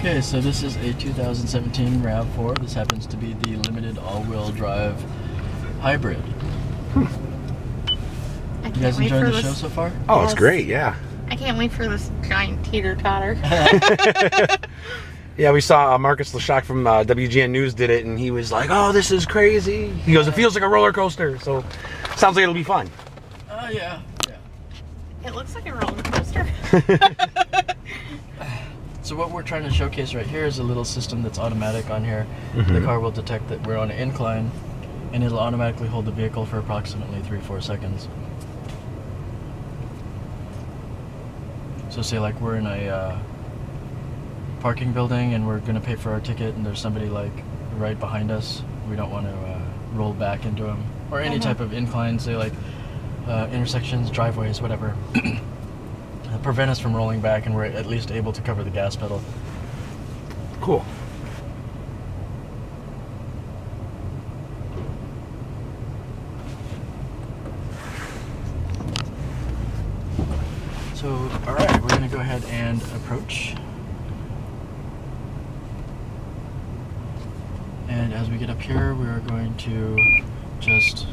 Okay, so this is a 2017 RAV4. This happens to be the limited all-wheel drive hybrid. You guys enjoying the show so far? Oh, yes. It's great, yeah. I can't wait for this giant teeter-totter. Yeah, we saw Marcus Leshock from WGN News did it, and he was like, oh, this is crazy. He goes, it feels like a roller coaster, so sounds like it'll be fun. Yeah. It looks like a roller coaster. So what we're trying to showcase right here is a little system that's automatic on here. The car will detect that we're on an incline, and it'll automatically hold the vehicle for approximately 3-4 seconds. So say like we're in a parking building and we're going to pay for our ticket, and there's somebody like right behind us. We don't want to roll back into them, or any type of incline, say like intersections, driveways, whatever. Prevent us from rolling back, and we're at least able to cover the gas pedal. Cool. So, alright, we're going to go ahead and approach. And as we get up here, we are going to just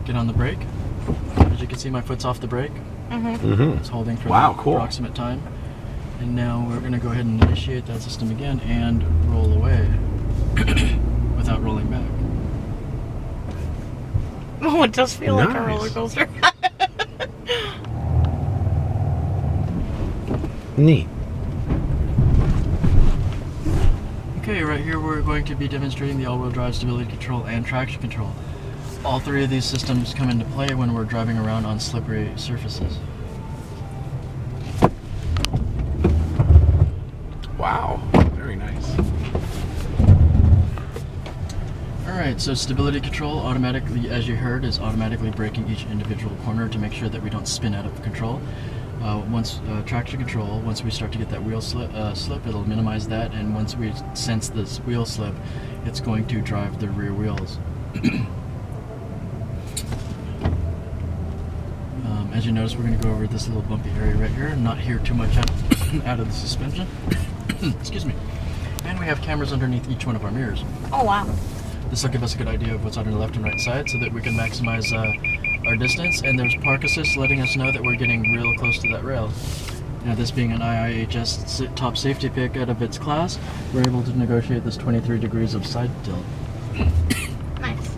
get on the brake. As you can see, my foot's off the brake. It's holding for the approximate time. And now we're going to go ahead and initiate that system again and roll away without rolling back. Oh, it does feel like a roller coaster. Neat. Okay, right here we're going to be demonstrating the all-wheel drive stability control and traction control. All three of these systems come into play when we're driving around on slippery surfaces. Wow, very nice. Alright, so stability control automatically, as you heard, is automatically braking each individual corner to make sure that we don't spin out of control. Traction control, once we start to get that wheel slip, it'll minimize that, and once we sense this wheel slip, it's going to drive the rear wheels. As you notice, we're going to go over this little bumpy area right here and not hear too much out of the suspension. Excuse me. And we have cameras underneath each one of our mirrors. Oh, wow. This will give us a good idea of what's on the left and right side so that we can maximize our distance. And there's park assist letting us know that we're getting real close to that rail. Now, this being an IIHS top safety pick out of its class, we're able to negotiate this 23 degrees of side tilt. Nice.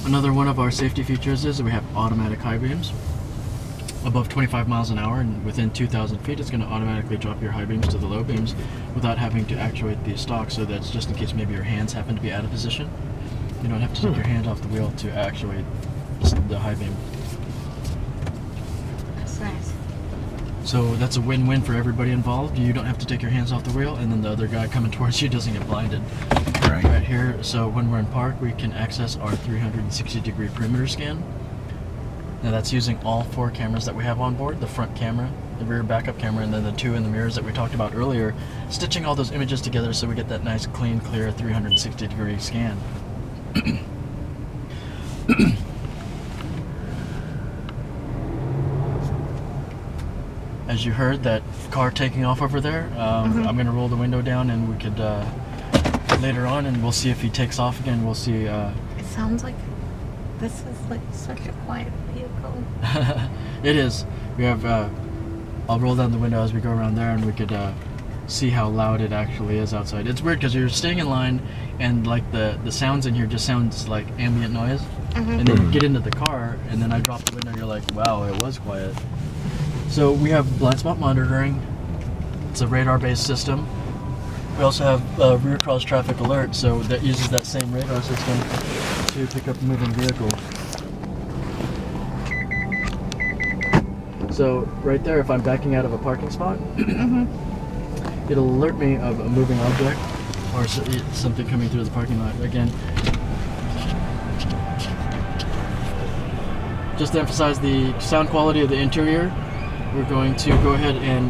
Another one of our safety features is that we have automatic high beams. Above 25 miles an hour and within 2,000 feet, it's going to automatically drop your high beams to the low beams without having to actuate the stock, so that's just in case maybe your hands happen to be out of position. You don't have to take your hand off the wheel to actuate the high beam. That's nice. So that's a win-win for everybody involved. You don't have to take your hands off the wheel, and then the other guy coming towards you doesn't get blinded. Right here, so when we're in park, we can access our 360-degree perimeter scan. Now that's using all 4 cameras that we have on board, the front camera, the rear backup camera, and then the 2 in the mirrors that we talked about earlier, stitching all those images together so we get that nice, clean, clear 360-degree scan. As you heard, that car taking off over there, I'm going to roll the window down, and we could later on, and we'll see if he takes off again. We'll see. It sounds like this is like such a quiet vehicle. It is. We have. I'll roll down the window as we go around there, and we could see how loud it actually is outside. It's weird because you're staying in line, and like the sounds in here just sounds like ambient noise, and then you get into the car, and then I drop the window, and you're like, wow, it was quiet. So we have blind spot monitoring. It's a radar-based system. We also have rear cross traffic alert, so that uses that same radar system to pick up moving vehicles. So right there, if I'm backing out of a parking spot, it'll alert me of a moving object or something coming through the parking lot. Again, just to emphasize the sound quality of the interior, we're going to go ahead and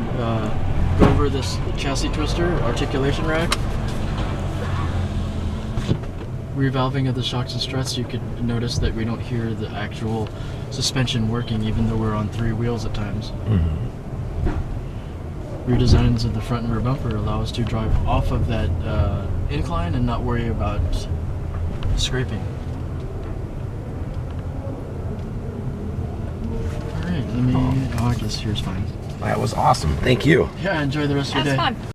go over this chassis twister articulation rack. revalving of the shocks and struts, you could notice that we don't hear the actual suspension working, even though we're on 3 wheels at times. Rear designs of the front and rear bumper allow us to drive off of that incline and not worry about scraping. Alright, let me... Oh, I guess here's fine. That was awesome. Thank you. Yeah, enjoy the rest of your That's day. fun.